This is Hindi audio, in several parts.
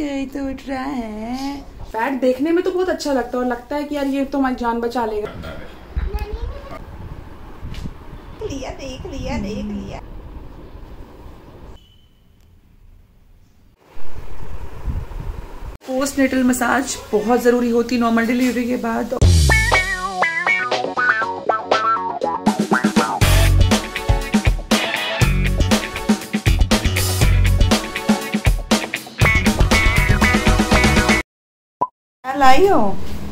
कोई तो उठ रहा है। फैट देखने में तो बहुत अच्छा लगता है और लगता है कि यार ये तो हमारी जान बचा लेगा। देख लिया। पोस्ट नेटल मसाज बहुत ज़रूरी होती नॉर्मल डिलीवरी के बाद। लाई हो?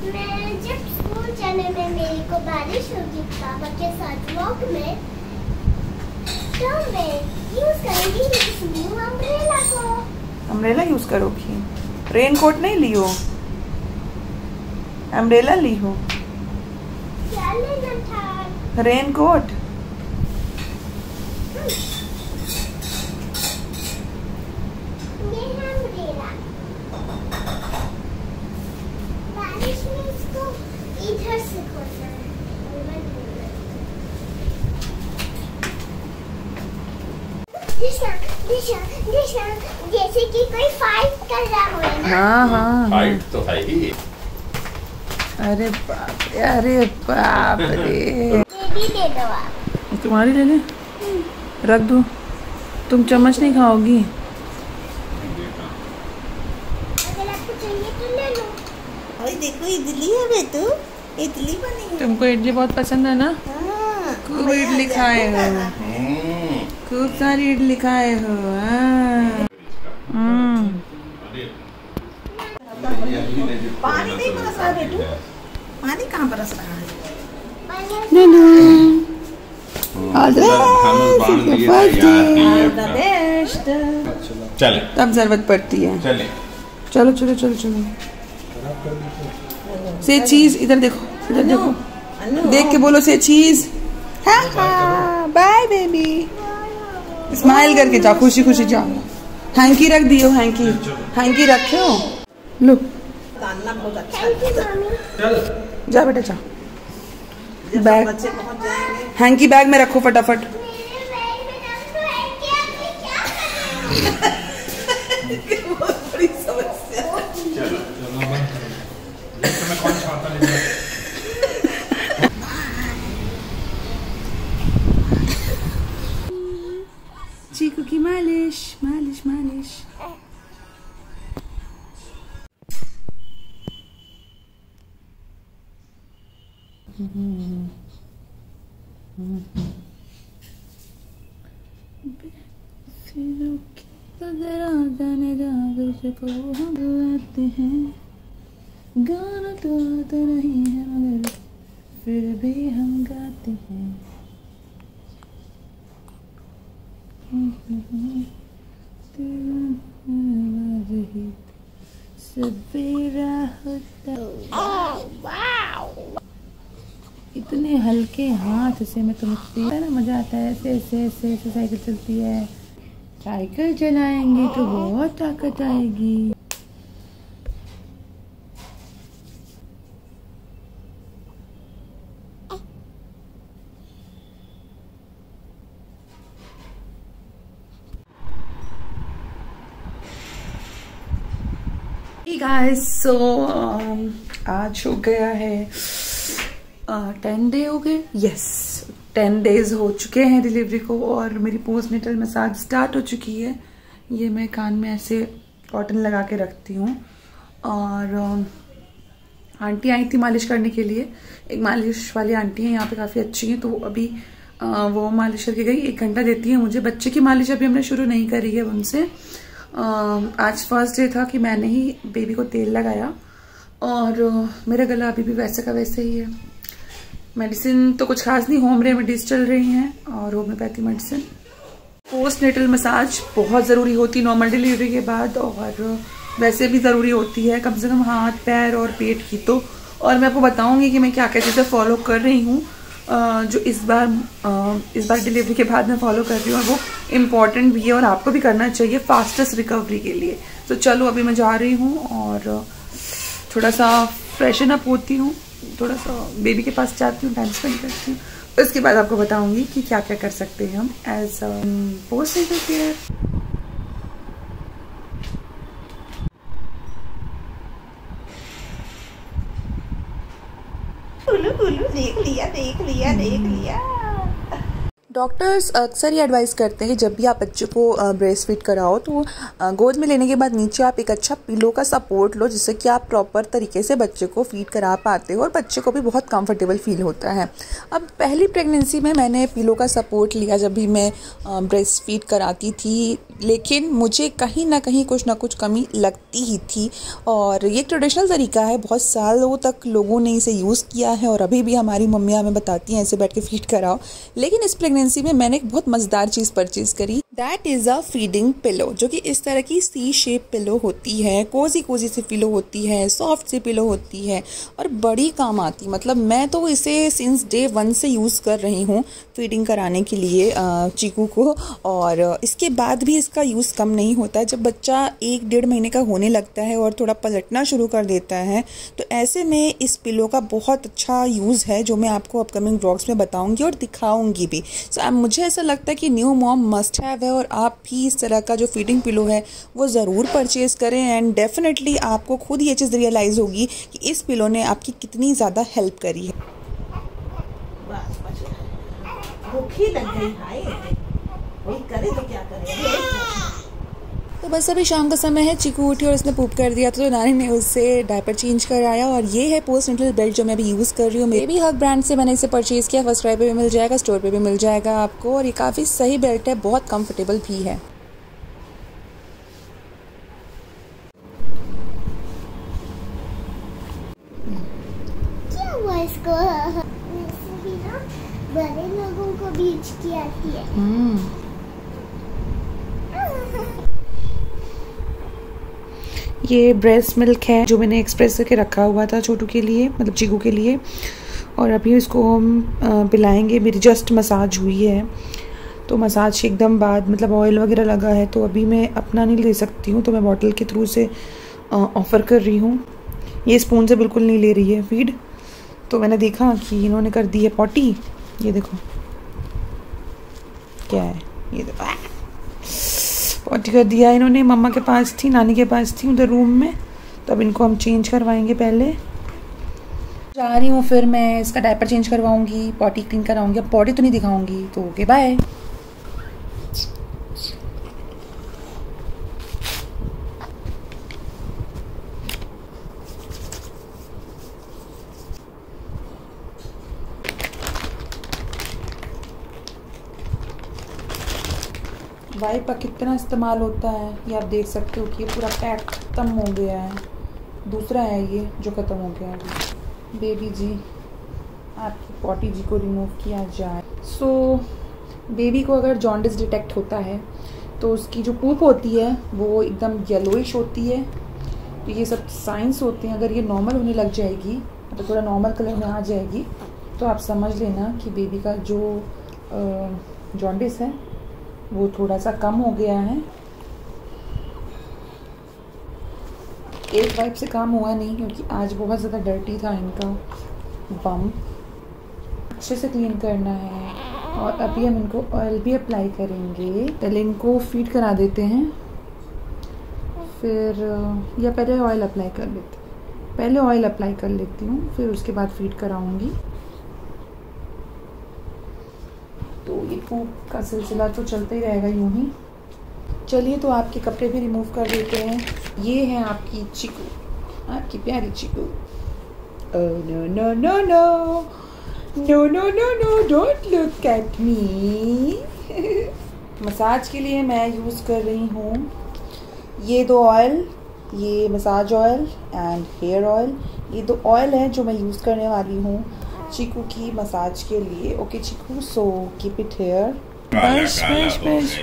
मैं जब स्कूल जाने में मेरे को बारिश होगी पापा के साथ वॉक में, तो मैं यूज करूंगी इस न्यू अम्ब्रेला को। अम्ब्रेला यूज करोगी? रेनकोट नहीं ली हो? अम्ब्रेला ली हो? क्या लेना था? रेनकोट। ये है अम्ब्रेला। बारिश में इसको इधर से खोलना है। दिशा जैसे कि कोई फाइट कर रहा हो ना। हाँ। फाइट तो है ही। अरे बाप रे। ये दे दो आप। तुम्हारी ले ले, रख दो। तुम चम्मच नहीं खाओगी? अगर आपको चाहिए तो ले लो। अरे देखो इडली है बेटू, इडली बनी है। तुमको इडली बहुत पसंद है ना? हाँ, खूब इडली खाए हो, खूब सारी इडली खाए हो। पानी नहीं बरस रहा बेटू, पानी कहाँ बरस रहा है? चले तब जरूरत पड़ती है। चले चलो। से चीज इधर देखो, देख के बोलो से चीज। Bye baby. स्माइल करके जाओ, खुशी खुशी जाओ। हैंकी रख दियो, हैंकी रखे हो। लो तानना बहुत अच्छा थैंक यू मम्मी। जा बेटा जा। है। बैग बच्चे पहुंच जाएंगे। हैंकी बैग में रखो फटाफट। मेरे बैग में डाल दो है क्या कर रहे हो? बहुत बड़ी समस्या। चीकू की मालिश। को हम गाते हैं, गाना तो आता नहीं है मगर फिर भी हम गाते हैं। सवेरा होता। इतने हल्के हाथ से मैं तुम्हें ना मजा आता है। ऐसे साइकिल चलती है। साइकिल चलाएंगे तो बहुत ताकत आएगी। गाइस सो आज हो गया है 10 डे हो गए। यस 10 डेज हो चुके हैं डिलीवरी को और मेरी पोस्ट नेटल मसाज स्टार्ट हो चुकी है। ये मैं कान में ऐसे कॉटन लगा के रखती हूँ और आंटी आई थी मालिश करने के लिए। एक मालिश वाली आंटी है यहाँ पे, काफ़ी अच्छी है। तो अभी वो मालिश करके गई, 1 घंटा देती है मुझे। बच्चे की मालिश अभी हमने शुरू नहीं करी है उनसे। आज फर्स्ट डे था कि मैंने ही बेबी को तेल लगाया और मेरा गला अभी भी वैसे का वैसे ही है। मेडिसिन तो कुछ खास नहीं, होम रेमेडीज चल रही हैं और homeopathy medicine. Post natal massage बहुत ज़रूरी होती नॉर्मल डिलीवरी के बाद और वैसे भी ज़रूरी होती है, कम से कम हाथ पैर और पेट की तो। और मैं आपको बताऊंगी कि मैं क्या क्या चीज़ें फॉलो कर रही हूँ जो इस बार डिलीवरी के बाद मैं फॉलो कर रही हूँ और वो इम्पॉर्टेंट भी है और आपको भी करना चाहिए फास्टेस्ट रिकवरी के लिए। तो चलो अभी मैं जा रही हूँ और थोड़ा सा फ्रेशन अप होती हूँ, थोड़ा सा बेबी के पास जाती हूँ, टाइम स्पेंड करती हूँ। उसके बाद आपको बताऊंगी कि क्या क्या कर सकते हैं हम एज पोस्ट नेटल केयर। देख लिया देख लिया देख लिया। डॉक्टर्स अक्सर ये एडवाइस करते हैं कि जब भी आप बच्चे को ब्रेस्ट फीड कराओ तो गोद में लेने के बाद नीचे आप एक अच्छा पिलो का सपोर्ट लो, जिससे कि आप प्रॉपर तरीके से बच्चे को फीड करा पाते हो और बच्चे को भी बहुत कंफर्टेबल फील होता है। अब पहली प्रेगनेंसी में मैंने पिलो का सपोर्ट लिया जब भी मैं ब्रेस्ट फीड कराती थी, लेकिन मुझे कहीं ना कहीं कुछ ना कुछ कमी लगती ही थी। और ये ट्रेडिशनल तरीका है, बहुत सालों तक लोगों ने इसे यूज़ किया है और अभी भी हमारी मम्मियाँ हमें बताती हैं ऐसे बैठ के फीड कराओ। लेकिन इस प्रेगनेंसी में मैंने एक बहुत मज़ेदार चीज़ परचेज़ करी, that is a feeding pillow, जो कि इस तरह की सी शेप पिलो होती है। कोजी कोजी सी पिलो होती है, सॉफ्ट सी पिलो होती है और बड़ी काम आती। मतलब मैं तो इसे सिंस डे 1 से यूज़ कर रही हूँ फीडिंग कराने के लिए चीकू को, और इसके बाद भी इसका यूज़ कम नहीं होता। जब बच्चा 1-1.5 महीने का होने लगता है और थोड़ा पलटना शुरू कर देता है, तो ऐसे में इस पिलो का बहुत अच्छा यूज़ है, जो मैं आपको अपकमिंग व्लॉग्स में बताऊंगी और दिखाऊंगी भी। मुझे ऐसा लगता है कि न्यू मॉम मस्ट हैव है, और आप भी इस तरह का जो फीडिंग पिलो है वो ज़रूर परचेज़ करें। एंड डेफिनेटली आपको खुद ये चीज़ रियलाइज़ होगी कि इस पिलो ने आपकी कितनी ज़्यादा हेल्प करी है। भूखी लग गई भाई, वही करे तो क्या करे। तो बस अभी शाम का समय है, चीकू उठी और उसने पूप कर दिया तो नानी ने उससे डायपर चेंज कराया, और ये है पोस्टनेटल बेल्ट जो मैं अभी यूज़ कर रही हूँ। बेबी हग ब्रांड से मैंने इसे परचेज़ किया, फर्स्ट क्राई पे भी मिल जाएगा, स्टोर पे भी मिल जाएगा आपको, और ये काफ़ी सही बेल्ट है, बहुत कंफर्टेबल भी है। क्या हुआ इसको? बड़े लोगों को भी हिचकी आती है। ये ब्रेस्ट मिल्क है जो मैंने एक्सप्रेस करके रखा हुआ था छोटू के लिए, मतलब चीकू के लिए, और अभी इसको हम पिलाएंगे। मेरी जस्ट मसाज हुई है, तो मसाज के एकदम बाद मतलब ऑयल वगैरह लगा है, तो अभी मैं अपना नहीं ले सकती हूँ, तो मैं बॉटल के थ्रू से ऑफ़र कर रही हूँ। ये स्पून से बिल्कुल नहीं ले रही है फीड, तो मैंने देखा कि इन्होंने कर दी है पॉटी। ये देखो क्या है, ये देखो पॉटी कर दिया इन्होंने। मम्मा के पास थी, नानी के पास थी उधर रूम में, तो अब इनको हम चेंज करवाएंगे। पहले जा रही हूँ, फिर मैं इसका डायपर चेंज करवाऊंगी, पॉटी क्लीन कराऊंगी। अब पॉटी तो नहीं दिखाऊंगी, तो ओके बाय। वाइप का कितना इस्तेमाल होता है ये आप देख सकते हो कि ये पूरा पैक ख़त्म हो गया है। दूसरा है ये जो ख़त्म हो गया है। बेबी जी आपकी पॉटी जी को रिमूव किया जाए। सो बेबी को अगर जॉन्डिस डिटेक्ट होता है तो उसकी जो पूप होती है वो एकदम येलोइश होती है। तो ये सब साइंस होते हैं। अगर ये नॉर्मल होने लग जाएगी, मतलब थोड़ा नॉर्मल कलर में आ जाएगी, तो आप समझ लेना कि बेबी का जो जॉन्डिस है वो थोड़ा सा कम हो गया है। एक वाइप से काम हुआ नहीं, क्योंकि आज बहुत ज़्यादा डर्टी था इनका बम। अच्छे से क्लीन करना है, और अभी हम इनको ऑयल भी अप्लाई करेंगे। पहले इनको फीड करा देते हैं, फिर या पहले ऑयल अप्लाई कर लेते हैं। पहले ऑयल अप्लाई कर लेती हूँ, फिर उसके बाद फीड कराऊंगी। तो ये पूप का सिलसिला तो चलता ही रहेगा यूं ही। चलिए, तो आपके कपड़े भी रिमूव कर देते हैं। ये है आपकी चीकू, आपकी प्यारी Chiku. No no no no no no no no, don't look at me. Massage के लिए मैं यूज़ कर रही हूँ ये 2 ऑयल, ये massage oil and hair oil. ये 2 ऑयल हैं जो मैं यूज़ करने वाली हूँ चीकू की मसाज के लिए। Okay Chiku, so keep it here. बस बस बस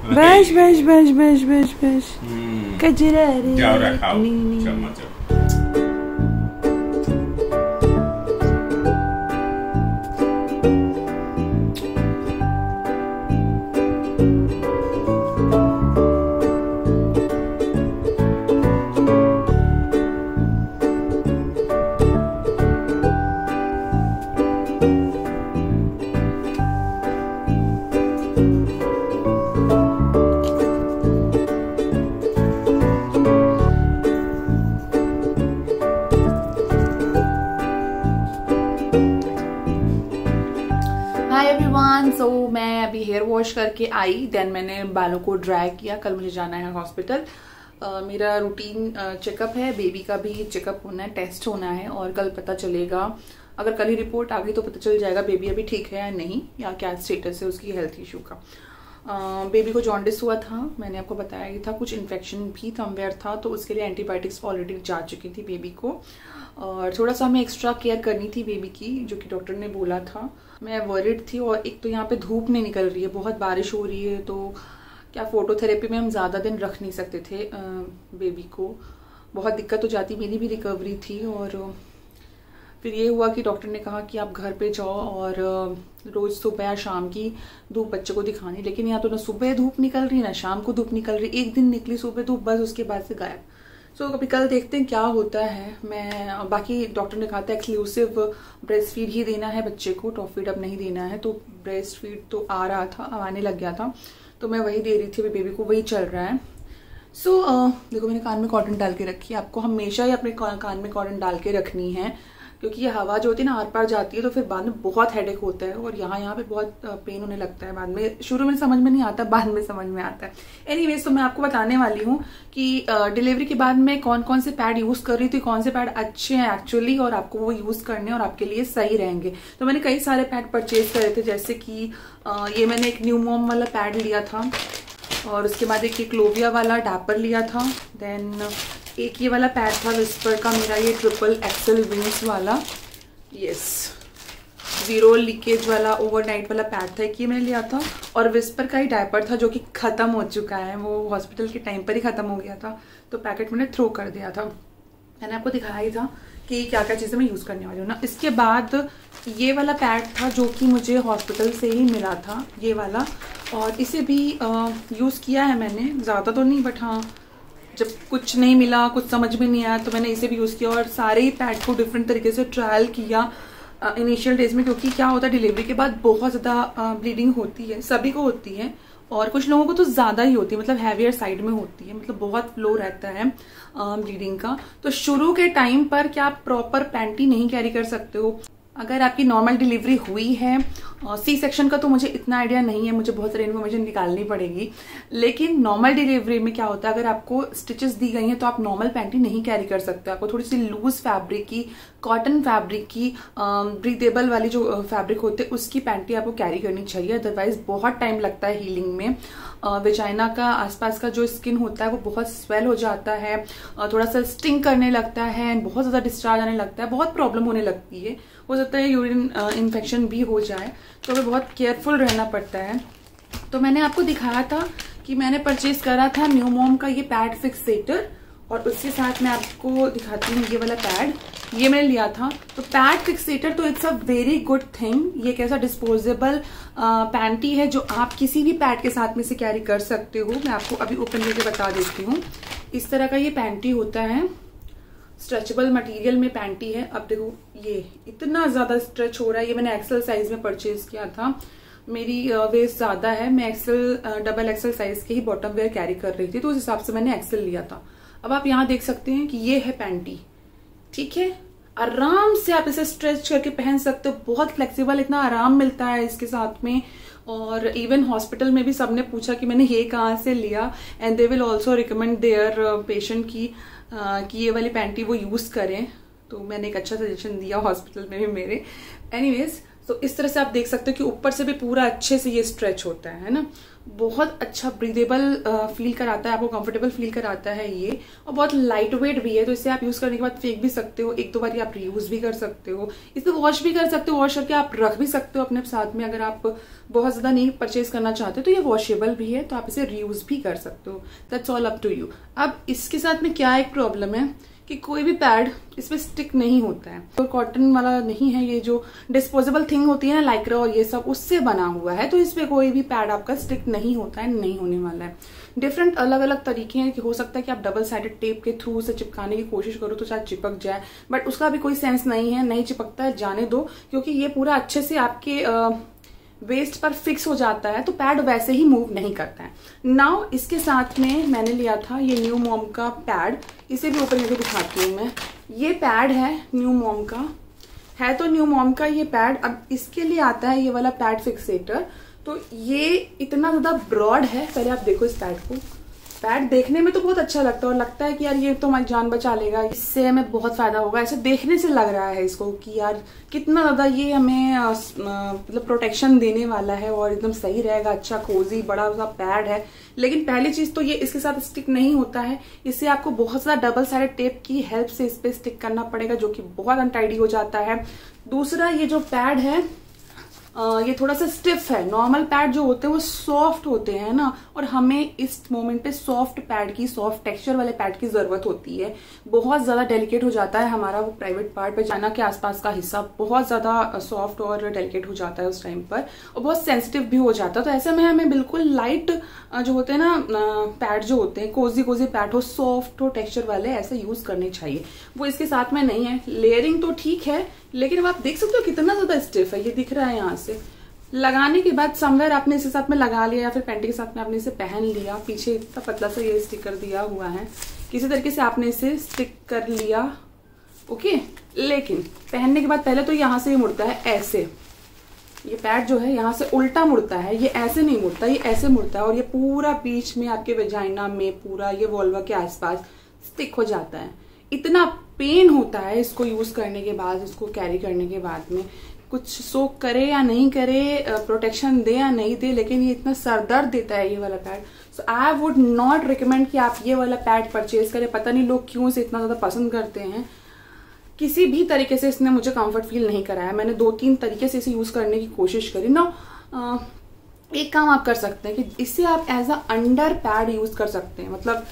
बस बस बस बस बस बस कजरा रे। अभी हेयर वॉश करके आई, देन मैंने बालों को ड्राई किया। कल मुझे जाना है हॉस्पिटल, मेरा रूटीन चेकअप है, बेबी का भी चेकअप होना है, टेस्ट होना है और कल पता चलेगा। अगर कल ही रिपोर्ट आ गई तो पता चल जाएगा बेबी अभी ठीक है या नहीं, या क्या स्टेटस है उसकी हेल्थ इशू का। बेबी को जॉन्डिस हुआ था, मैंने आपको बताया ही था, कुछ इन्फेक्शन भी समवेयर था, तो उसके लिए एंटीबायोटिक्स ऑलरेडी जा चुकी थी बेबी को, और थोड़ा सा हमें एक्स्ट्रा केयर करनी थी बेबी की, जो कि डॉक्टर ने बोला था। मैं वरिड थी, और एक तो यहाँ पे धूप नहीं निकल रही है, बहुत बारिश हो रही है, तो क्या फोटोथेरेपी में हम ज़्यादा दिन रख नहीं सकते थे बेबी को, बहुत दिक्कत हो जाती, मेरी भी रिकवरी थी। और फिर ये हुआ कि डॉक्टर ने कहा कि आप घर पे जाओ और रोज़ सुबह या शाम की धूप बच्चे को दिखानी, लेकिन यहाँ तो ना सुबह धूप निकल रही ना शाम को धूप निकल रही, एक दिन निकली सुबह धूप, बस उसके बाद से गायब। सो अभी कल देखते हैं क्या होता है। मैं बाकी डॉक्टर ने कहा था एक्सक्लूसिव ब्रेस्ट फीड ही देना है बच्चे को, टॉप फीड अब नहीं देना है, तो ब्रेस्ट फीड तो आ रहा था, आने लग गया था, तो मैं वही दे रही थी, बेबी को वही चल रहा है। सो देखो मैंने कान में कॉटन डाल के रखी है, आपको हमेशा ही अपने कान में कॉटन डाल के रखनी है, क्योंकि ये हवा जो होती है ना आर पार जाती है, तो फिर बाद में बहुत हेडेक होता है, और यहाँ पे बहुत पेन होने लगता है बाद में। शुरू में समझ में नहीं आता, बाद में समझ में आता है। एनीवेज, तो मैं आपको बताने वाली हूँ कि डिलीवरी के बाद मैं कौन कौन से पैड यूज कर रही थी, कौन से पैड अच्छे हैं एक्चुअली, और आपको वो यूज करने और आपके लिए सही रहेंगे। तो मैंने कई सारे पैड परचेज करे थे, जैसे कि ये मैंने एक न्यू मॉम वाला पैड लिया था, और उसके बाद एक क्लोविया वाला डैपर लिया था, देन एक ये वाला पैड था विस्पर का मेरा, ये ट्रिपल एक्सल विंग्स वाला, यस, 0 लीकेज वाला ओवरनाइट वाला पैड था, एक ये मैंने लिया था, और विस्पर का ही डायपर था जो कि खत्म हो चुका है, वो हॉस्पिटल के टाइम पर ही खत्म हो गया था, तो पैकेट मैंने थ्रो कर दिया था। मैंने आपको दिखाया ही था कि क्या क्या चीज़ें मैं यूज़ करने वाली हूँ ना। इसके बाद ये वाला पैड था जो कि मुझे हॉस्पिटल से ही मिला था, ये वाला, और इसे भी यूज़ किया है मैंने, ज़्यादा तो नहीं, बट हाँ जब कुछ नहीं मिला, कुछ समझ में नहीं आया, तो मैंने इसे भी यूज़ किया, और सारे ही पैड को डिफरेंट तरीके से ट्रायल किया इनिशियल डेज में, क्योंकि क्या होता है डिलीवरी के बाद बहुत ज़्यादा ब्लीडिंग होती है, सभी को होती है, और कुछ लोगों को तो ज़्यादा ही होती है, मतलब हैवियर साइड में होती है, मतलब बहुत फ्लो रहता है ब्लीडिंग का। तो शुरू के टाइम पर क्या आप प्रॉपर पैंटी नहीं कैरी कर सकते हो। अगर आपकी नॉर्मल डिलीवरी हुई है, सी सेक्शन का तो मुझे इतना आइडिया नहीं है, मुझे बहुत सारी इन्फॉर्मेशन निकालनी पड़ेगी, लेकिन नॉर्मल डिलीवरी में क्या होता है, अगर आपको स्टिचेस दी गई हैं तो आप नॉर्मल पैंटी नहीं कैरी कर सकते, आपको थोड़ी सी लूज फैब्रिक की, कॉटन फैब्रिक की, ब्रीदेबल वाली जो फैब्रिक होते हैं उसकी पैंटी आपको कैरी करनी चाहिए, अदरवाइज बहुत टाइम लगता है हीलिंग में। वेजाइना का आसपास का जो स्किन होता है वो बहुत स्वेल हो जाता है, थोड़ा सा स्टिंग करने लगता है, बहुत ज़्यादा डिस्चार्ज आने लगता है, बहुत प्रॉब्लम होने लगती है, हो सकता है यूरिन इन्फेक्शन भी हो जाए, तो हमें बहुत केयरफुल रहना पड़ता है। तो मैंने आपको दिखाया था कि मैंने परचेज करा था न्यू मॉम का ये पैड फिक्सेटर, और उसके साथ मैं आपको दिखाती हूँ ये वाला पैड, ये मैंने लिया था। तो पैड फिक्सेटर तो it's a very good thing, ये कैसा डिस्पोजेबल पैंटी है जो आप किसी भी पैड के साथ में से कैरी कर सकते हो। मैं आपको अभी ओपन करके बता देती हूँ, इस तरह का ये पैंटी होता है, स्ट्रेचेबल मटेरियल में पैंटी है। अब देखो ये इतना ज्यादा स्ट्रेच हो रहा है, ये मैंने एक्सेल साइज में परचेज किया था, मेरी वेस्ट ज्यादा है, मैं एक्सेल डबल एक्सेल साइज के ही बॉटम वेयर कैरी कर रही थी, तो उस हिसाब से मैंने एक्सेल लिया था। अब आप यहाँ देख सकते हैं कि ये है पैंटी, ठीक है, आराम से आप इसे स्ट्रेच करके पहन सकते हो, बहुत फ्लेक्सिबल, इतना आराम मिलता है इसके साथ में। और इवन हॉस्पिटल में भी सबने पूछा कि मैंने ये कहाँ से लिया, and they will also recommend their patient की ये वाली पैंटी वो यूज करें, तो मैंने एक अच्छा सजेशन दिया हॉस्पिटल में भी मेरे। एनीवेज, तो इस तरह से आप देख सकते हो कि ऊपर से भी पूरा अच्छे से ये स्ट्रेच होता है ना, बहुत अच्छा ब्रीदेबल फील कराता है, आपको कंफर्टेबल फील कराता है ये, और बहुत लाइट वेट भी है, तो इसे आप यूज करने के बाद फेंक भी सकते हो, एक दो बार आप रीयूज भी कर सकते हो, इसे वॉश भी कर सकते हो, वॉश करके आप रख भी सकते हो अपने साथ में, अगर आप बहुत ज्यादा नहीं परचेज करना चाहते तो ये वॉशेबल भी है, तो आप इसे रीयूज भी कर सकते हो, that's all up to you. अब इसके साथ में क्या एक प्रॉब्लम है कि कोई भी पैड इसमें स्टिक नहीं होता है, तो कॉटन वाला नहीं है, ये जो डिस्पोजेबल थिंग होती है ना लाइक्रा और ये सब, उससे बना हुआ है, तो इसमें कोई भी पैड आपका स्टिक नहीं होता है, नहीं होने वाला है। डिफरेंट अलग अलग तरीके हैं कि हो सकता है कि आप डबल साइडेड टेप के थ्रू उसे चिपकाने की कोशिश करो तो शायद चिपक जाए, बट उसका भी कोई सेंस नहीं है, नहीं चिपकता है, जाने दो, क्योंकि ये पूरा अच्छे से आपके वेस्ट पर फिक्स हो जाता है, तो पैड वैसे ही मूव नहीं करता है। नाउ इसके साथ में मैंने लिया था ये न्यू मॉम का पैड, इसे भी ओपन करके दिखाती हूँ मैं। ये पैड है न्यू मॉम का, है तो न्यू मॉम का ये पैड। अब इसके लिए आता है ये वाला पैड फिक्सेटर, तो ये इतना ज्यादा ब्रॉड है। पहले आप देखो इस पैड को। पैड देखने में तो बहुत अच्छा लगता है और लगता है कि यार ये तो हमारी जान बचा लेगा, इससे हमें बहुत फायदा होगा, ऐसे देखने से लग रहा है इसको कि यार कितना ज्यादा ये हमें मतलब प्रोटेक्शन देने वाला है और एकदम सही रहेगा। अच्छा कोजी बड़ा सा पैड है। लेकिन पहली चीज तो ये इसके साथ स्टिक नहीं होता है, इससे आपको बहुत ज्यादा डबल साइडेड टेप की हेल्प से इस पे स्टिक करना पड़ेगा, जो कि बहुत अनटाइडी हो जाता है। दूसरा, ये जो पैड है ये थोड़ा सा स्टिफ है। नॉर्मल पैड जो होते हैं वो सॉफ्ट होते हैं ना, और हमें इस मोमेंट पे सॉफ्ट पैड की, सॉफ्ट टेक्सचर वाले पैड की जरूरत होती है। बहुत ज्यादा डेलिकेट हो जाता है हमारा वो प्राइवेट पार्ट पे जाना के आसपास का हिस्सा, बहुत ज्यादा सॉफ्ट और डेलिकेट हो जाता है उस टाइम पर, और बहुत सेंसिटिव भी हो जाता है। तो ऐसे में हमें बिल्कुल लाइट जो होते हैं ना पैड जो होते हैं, कोजी कोजी पैड हो, सॉफ्ट हो टेक्सचर वाले, ऐसे यूज करने चाहिए। वो इसके साथ में नहीं है। लेयरिंग तो ठीक है, लेकिन अब आप देख सकते हो कितना ज्यादा स्टिफ है। ये दिख रहा है यहाँ से। लगाने के बाद समवेयर आपने इसे साथ में लगा लिया या फिर पैंटी के साथ में आपने इसे पहन लिया। पीछे इतना पतला सा ये स्टिकर दिया हुआ है, किसी तरीके से आपने इसे स्टिक कर लिया। ओके, लेकिन पहनने के बाद पहले तो यहाँ से ये मुड़ता है ऐसे। ये पैड जो है यहाँ से उल्टा मुड़ता है, ये ऐसे नहीं मुड़ता, ये ऐसे मुड़ता है, और ये पूरा बीच में आपके वेजाइना में पूरा ये वोल्वा के आसपास स्टिक हो जाता है। इतना पेन होता है इसको यूज करने के बाद, इसको कैरी करने के बाद में। कुछ सोक करे या नहीं करे, प्रोटेक्शन दे या नहीं दे, लेकिन ये इतना सरदर्द देता है ये वाला pad. So I would not recommend कि आप ये वाला पैड परचेज करें। पता नहीं लोग क्यों इसे इतना ज्यादा पसंद करते हैं। किसी भी तरीके से इसने मुझे कंफर्ट फील नहीं कराया। मैंने 2-3 तरीके से इसे यूज करने की कोशिश करी ना। एक काम आप कर सकते हैं कि इसे आप as a under pad use कर सकते हैं। मतलब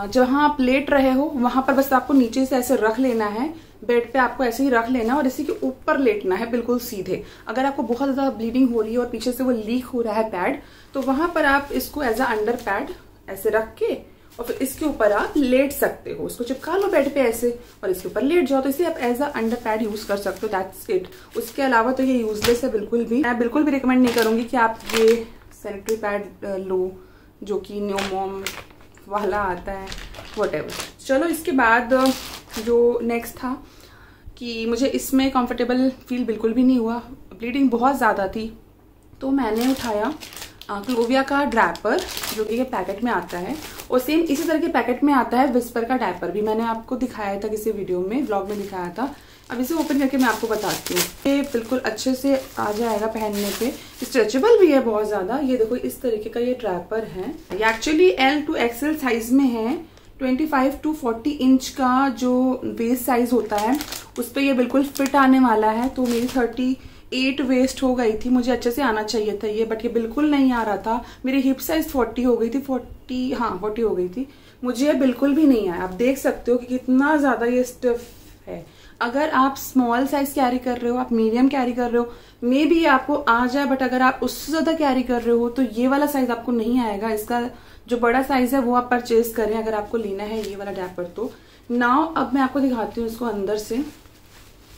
जहां आप लेट रहे हो वहां पर बस आपको नीचे से ऐसे रख लेना है, बेड पे आपको ऐसे ही रख लेना है और इसी के ऊपर लेटना है बिल्कुल सीधे। अगर आपको बहुत ज्यादा ब्लीडिंग हो रही है और पीछे से वो लीक हो रहा है पैड, तो वहां पर आप इसको एज अ अंडर पैड ऐसे रख के और फिर इसके ऊपर आप लेट सकते हो। उसको चिपका लो बेड पे ऐसे और इसके ऊपर लेट जाओ। तो इसे आप as a under pad use कर सकते हो। That's it. उसके अलावा तो ये यूजलेस है बिल्कुल भी। मैं बिल्कुल भी रिकमेंड नहीं करूंगी कि आप ये सैनिटरी पैड लो जो कि न्यूमॉम वाला आता है, व्हाटएवर। चलो, इसके बाद जो नेक्स्ट था कि मुझे इसमें कंफर्टेबल फील बिल्कुल भी नहीं हुआ। ब्लीडिंग बहुत ज्यादा थी, तो मैंने उठाया क्लोविया का ड्रैपर, जो कि पैकेट में आता है, और सेम इसी तरह के पैकेट में आता है विस्पर का डायपर भी। मैंने आपको दिखाया था किसी वीडियो में, व्लॉग में दिखाया था। अब इसे ओपन करके मैं आपको बताती हूँ। ये बिल्कुल अच्छे से आ जाएगा पहनने पे। स्ट्रेचेबल भी है बहुत ज्यादा। ये देखो इस तरीके का ये ड्रैपर है। ये actually L to XL size में है। 25 to 40 इंच का जो वेस्ट साइज होता है उस पर ये बिल्कुल फिट आने वाला है। तो मेरी 38 वेस्ट हो गई थी, मुझे अच्छे से आना चाहिए था ये, बट ये बिल्कुल नहीं आ रहा था। मेरी हिप साइज 40 हो गई थी, 40 हो गई थी। मुझे बिल्कुल भी नहीं आया। आप देख सकते हो कि कितना ज्यादा ये स्टिफ है। अगर आप स्मॉल साइज कैरी कर रहे हो, आप मीडियम कैरी कर रहे हो, मे बी आपको आ जाए, बट अगर आप उससे ज्यादा कैरी कर रहे हो तो ये वाला साइज आपको नहीं आएगा। इसका जो बड़ा साइज है वो आप परचेज करें अगर आपको लेना है ये वाला डायपर। तो नाउ अब मैं आपको दिखाती हूँ इसको अंदर से।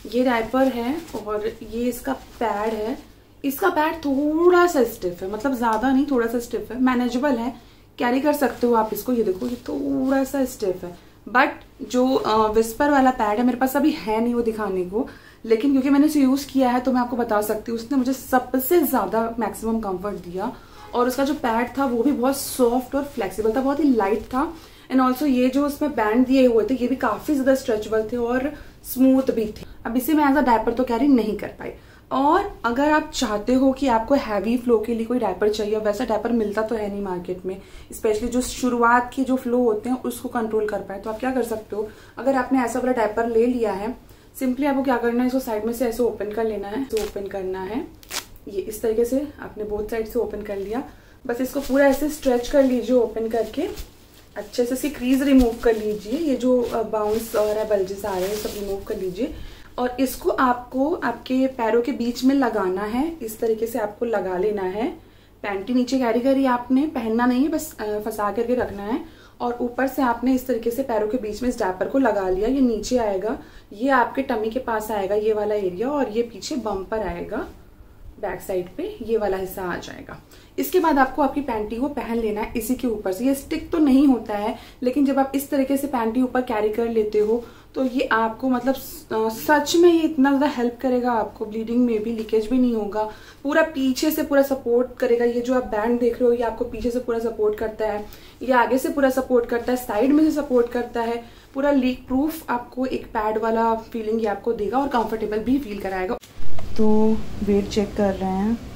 ये डायपर है और ये इसका पैड है। इसका पैड थोड़ा सा स्टिफ है, मतलब ज्यादा नहीं, थोड़ा सा स्टिफ है, मैनेजेबल है, कैरी कर सकते हो आप इसको। ये देखो, ये थोड़ा सा स्टिफ है, बट जो विस्पर वाला पैड है मेरे पास अभी है नहीं वो दिखाने को, लेकिन क्योंकि मैंने इसे यूज किया है तो मैं आपको बता सकती हूँ उसने मुझे सबसे ज्यादा मैक्सिमम कंफर्ट दिया। और उसका जो पैड था वो भी बहुत सॉफ्ट और फ्लेक्सिबल था, बहुत ही लाइट था। एंड ऑल्सो ये जो उसमें बैंड दिए हुए थे ये भी काफी ज्यादा स्ट्रेचेबल थे और स्मूथ भी थे। अब इसे मैं एज अ डायपर तो कैरी नहीं कर पाई। और अगर आप चाहते हो कि आपको हैवी फ्लो के लिए कोई डायपर चाहिए, वैसा डायपर मिलता तो है नहीं मार्केट में, स्पेशली जो शुरुआत की जो फ्लो होते हैं उसको कंट्रोल कर पाए, तो आप क्या कर सकते हो, अगर आपने ऐसा वाला डायपर ले लिया है, सिंपली आपको क्या करना है, इसको साइड में से ऐसे ओपन कर लेना है। तो ओपन करना है ये इस तरीके से, आपने बोथ साइड से ओपन कर लिया। बस इसको पूरा ऐसे स्ट्रेच कर लीजिए ओपन करके, अच्छे से इसकी क्रीज रिमूव कर लीजिए। ये जो बाउंस और बल्जेस आ रहे हैं सब रिमूव कर लीजिए। और इसको आपको आपके पैरों के बीच में लगाना है, इस तरीके से आपको लगा लेना है। पैंटी नीचे कैरी करी आपने, पहनना नहीं है, बस फंसा करके रखना है। और ऊपर से आपने इस तरीके से पैरों के बीच में इस डायपर को लगा लिया। ये नीचे आएगा, ये आपके टमी के पास आएगा ये वाला एरिया, और ये पीछे बम्पर आएगा बैक साइड पे, ये वाला हिस्सा आ जाएगा। इसके बाद आपको आपकी पैंटी को पहन लेना है इसी के ऊपर से। ये स्टिक तो नहीं होता है, लेकिन जब आप इस तरीके से पैंटी ऊपर कैरी कर लेते हो तो ये आपको मतलब सच में ये इतना ज़्यादा हेल्प करेगा आपको, ब्लीडिंग में भी, लीकेज भी नहीं होगा, पूरा पीछे से पूरा सपोर्ट करेगा। ये जो आप बैंड देख रहे हो ये आपको पीछे से पूरा सपोर्ट करता है, ये आगे से पूरा सपोर्ट करता है, साइड में से सपोर्ट करता है, पूरा लीक प्रूफ आपको एक पैड वाला फीलिंग ये आपको देगा और कंफर्टेबल भी फील कराएगा। तो वेट चेक कर रहे हैं